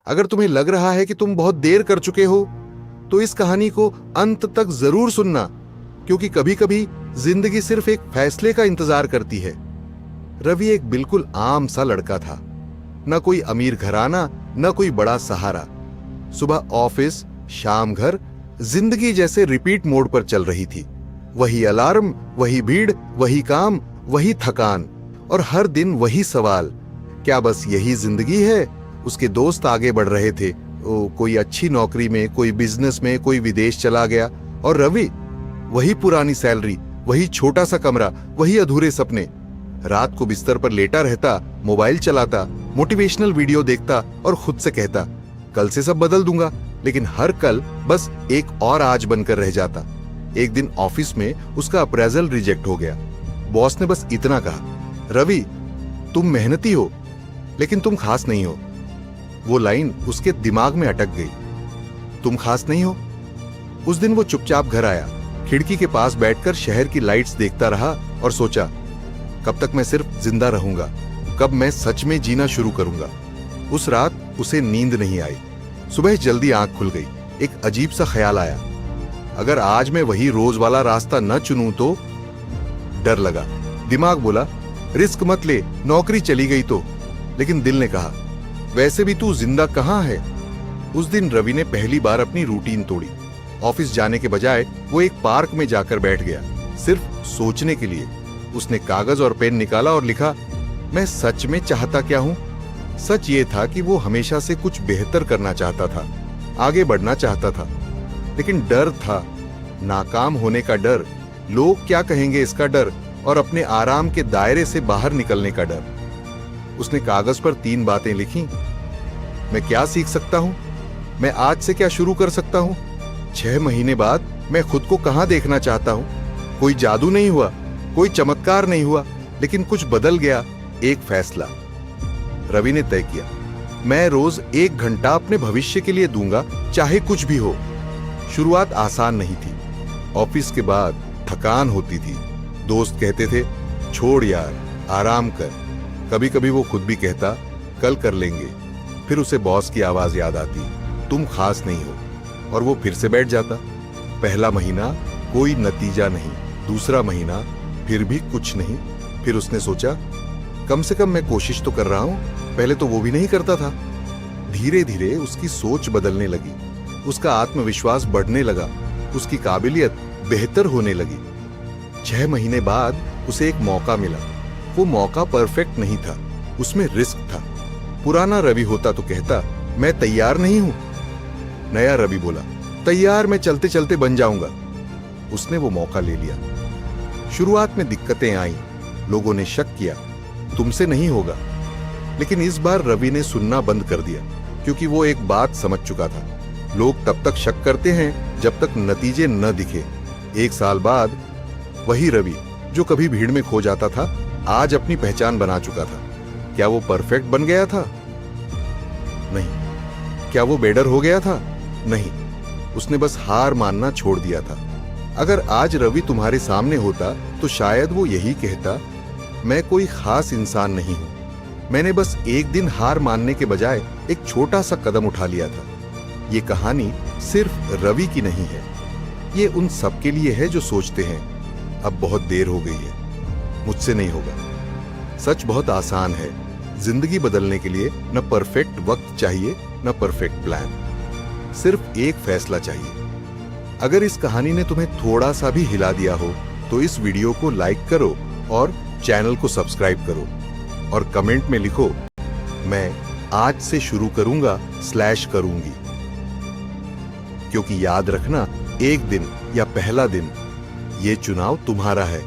अगर तुम्हें लग रहा है कि तुम बहुत देर कर चुके हो तो इस कहानी को अंत तक जरूर सुनना, क्योंकि कभी कभी जिंदगी सिर्फ एक फैसले का इंतजार करती है। रवि एक बिल्कुल आम सा लड़का था, न कोई अमीर घराना न कोई बड़ा सहारा। सुबह ऑफिस, शाम घर, जिंदगी जैसे रिपीट मोड पर चल रही थी। वही अलार्म, वही भीड़, वही काम, वही थकान, और हर दिन वही सवाल, क्या बस यही जिंदगी है? उसके दोस्त आगे बढ़ रहे थे, कोई अच्छी नौकरी में, कोई बिजनेस में, कोई विदेश चला गया, और रवि वही पुरानी सैलरी, वही छोटा सा कमरा, वही अधूरे सपने। रात को बिस्तर पर लेटा रहता, मोबाइल चलाता, मोटिवेशनल वीडियो देखता और खुद से कहता कल से सब बदल दूंगा, लेकिन हर कल बस एक और आज बनकर रह जाता। एक दिन ऑफिस में उसका अप्रेजल रिजेक्ट हो गया। बॉस ने बस इतना कहा, रवि तुम मेहनती हो लेकिन तुम खास नहीं हो। वो लाइन उसके दिमाग में अटक गई। तुम खास नहीं हो। उस दिन वो चुपचाप घर आया, खिड़की के पास बैठकर शहर की लाइट्स देखता रहा और सोचा, कब तक मैं सिर्फ जिंदा रहूंगा, कब मैं सच में जीना शुरू करूंगा। उस रात उसे नींद नहीं आई। सुबह जल्दी आंख खुल गई। एक अजीब सा ख्याल आया, अगर आज मैं वही रोज वाला रास्ता न चुनूं तो। डर लगा। दिमाग बोला, रिस्क मत ले, नौकरी चली गई तो। लेकिन दिल ने कहा, वैसे भी तू जिंदा कहां है। उस दिन रवि ने पहली बार अपनी रूटीन तोड़ी। ऑफिस जाने के बजाय वो एक पार्क में जाकर बैठ गया, सिर्फ सोचने के लिए। उसने कागज और पेन निकाला और लिखा, मैं सच में चाहता क्या हूं। सच ये था कि वो हमेशा से कुछ बेहतर करना चाहता था, आगे बढ़ना चाहता था, लेकिन डर था, नाकाम होने का डर, लोग क्या कहेंगे इसका डर, और अपने आराम के दायरे से बाहर निकलने का डर। उसने कागज पर 3 बातें लिखी। मैं क्या सीख सकता हूं, मैं आज से क्या शुरू कर सकता हूं, 6 महीने बाद मैं खुद को कहां देखना चाहता हूं। कोई जादू नहीं हुआ, कोई चमत्कार नहीं हुआ, लेकिन कुछ बदल गया। एक फैसला। रवि ने तय किया, मैं रोज 1 घंटा अपने भविष्य के लिए दूंगा, चाहे कुछ भी हो। शुरुआत आसान नहीं थी। ऑफिस के बाद थकान होती थी, दोस्त कहते थे छोड़ यार, आराम कर। कभी कभी वो खुद भी कहता कल कर लेंगे। फिर उसे बॉस की आवाज याद आती, तुम खास नहीं हो, और वो फिर से बैठ जाता। पहला महीना कोई नतीजा नहीं, दूसरा महीना फिर भी कुछ नहीं। फिर उसने सोचा, कम से कम मैं कोशिश तो कर रहा हूं। पहले तो वो भी नहीं करता था। धीरे धीरे उसकी सोच बदलने लगी, उसका आत्मविश्वास बढ़ने लगा, उसकी काबिलियत बेहतर होने लगी। 6 महीने बाद उसे एक मौका मिला। वो मौका परफेक्ट नहीं था, उसमें रिस्क था। पुराना रवि होता तो कहता, मैं तैयार नहीं हूं। नया रवि बोला, तैयार मैं चलते चलते बन जाऊंगा। उसने वो मौका ले लिया। शुरुआत में दिक्कतें आईं, लोगों ने शक किया, तुमसे नहीं होगा। लेकिन इस बार रवि ने सुनना बंद कर दिया, क्योंकि वो एक बात समझ चुका था, लोग तब तक शक करते हैं जब तक नतीजे न दिखे। 1 साल बाद वही रवि जो कभी भीड़ में खो जाता था, आज अपनी पहचान बना चुका था। क्या वो परफेक्ट बन गया था? नहीं। क्या वो बेडर हो गया था? नहीं। उसने बस हार मानना छोड़ दिया था। अगर आज रवि तुम्हारे सामने होता तो शायद वो यही कहता, मैं कोई खास इंसान नहीं हूं, मैंने बस एक दिन हार मानने के बजाय एक छोटा सा कदम उठा लिया था। ये कहानी सिर्फ रवि की नहीं है, ये उन सब के लिए है जो सोचते हैं अब बहुत देर हो गई है, मुझसे नहीं होगा। सच बहुत आसान है, जिंदगी बदलने के लिए न परफेक्ट वक्त चाहिए न परफेक्ट प्लान, सिर्फ एक फैसला चाहिए। अगर इस कहानी ने तुम्हें थोड़ा सा भी हिला दिया हो तो इस वीडियो को लाइक करो और चैनल को सब्सक्राइब करो, और कमेंट में लिखो, मैं आज से शुरू करूंगा / करूंगी। क्योंकि याद रखना, एक दिन या पहला दिन, ये चुनाव तुम्हारा है।